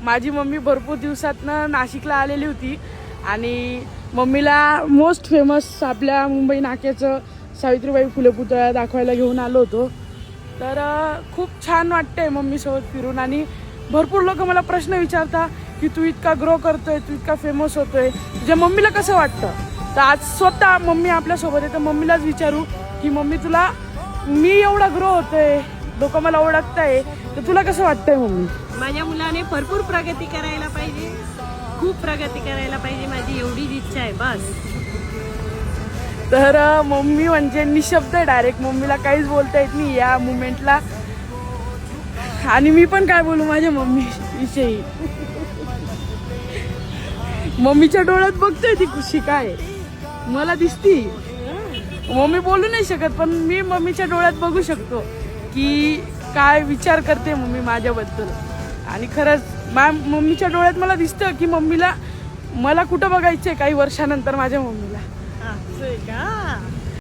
माझी मम्मी भरपूर दिवसातनं नाशिकला आलेली होती आणि मम्मीला मोस्ट फेमस आपल्या मुंबई नाक्याचं सावित्रीबाई फुले पुतळा दाखवायला घेऊन आलो होतो. तर खूप छान वाटतंय मम्मीसोबत फिरून. आणि भरपूर लोक मला प्रश्न विचारतात की तू इतका ग्रो करतोय, तू इतका फेमस होतोय, तुझ्या मम्मीला कसं वाटतं. तर आज स्वतः मम्मी आपल्यासोबत आहे तर मम्मीलाच विचारू की मम्मी तुला मी एवढा ग्रो होतोय, लोक मला ओळखताय, तर तुला कसं वाटतंय मम्मी. माझ्या मुलाने भरपूर प्रगती करायला पाहिजे, खूप प्रगती करायला पाहिजे, माझी एवढीच इच्छा आहे बस. तर मम्मी म्हणजे निशब्द डायरेक्ट, मम्मीला काहीच बोलता येत नाही या मुमेंटला. आणि मी पण काय बोलू माझ्या मम्मी विषयी. मम्मीच्या डोळ्यात बघतोय ती खुशी काय मला दिसती. मम्मी बोलू नाही शकत पण मी मम्मीच्या डोळ्यात बघू शकतो की काय विचार करते मम्मी माझ्याबद्दल. आणि खरंच मम्मीच्या डोळ्यात मला दिसतं की मम्मीला मला कुठं बघायचंय काही वर्षानंतर माझ्या मम्मीला. असं आहे का?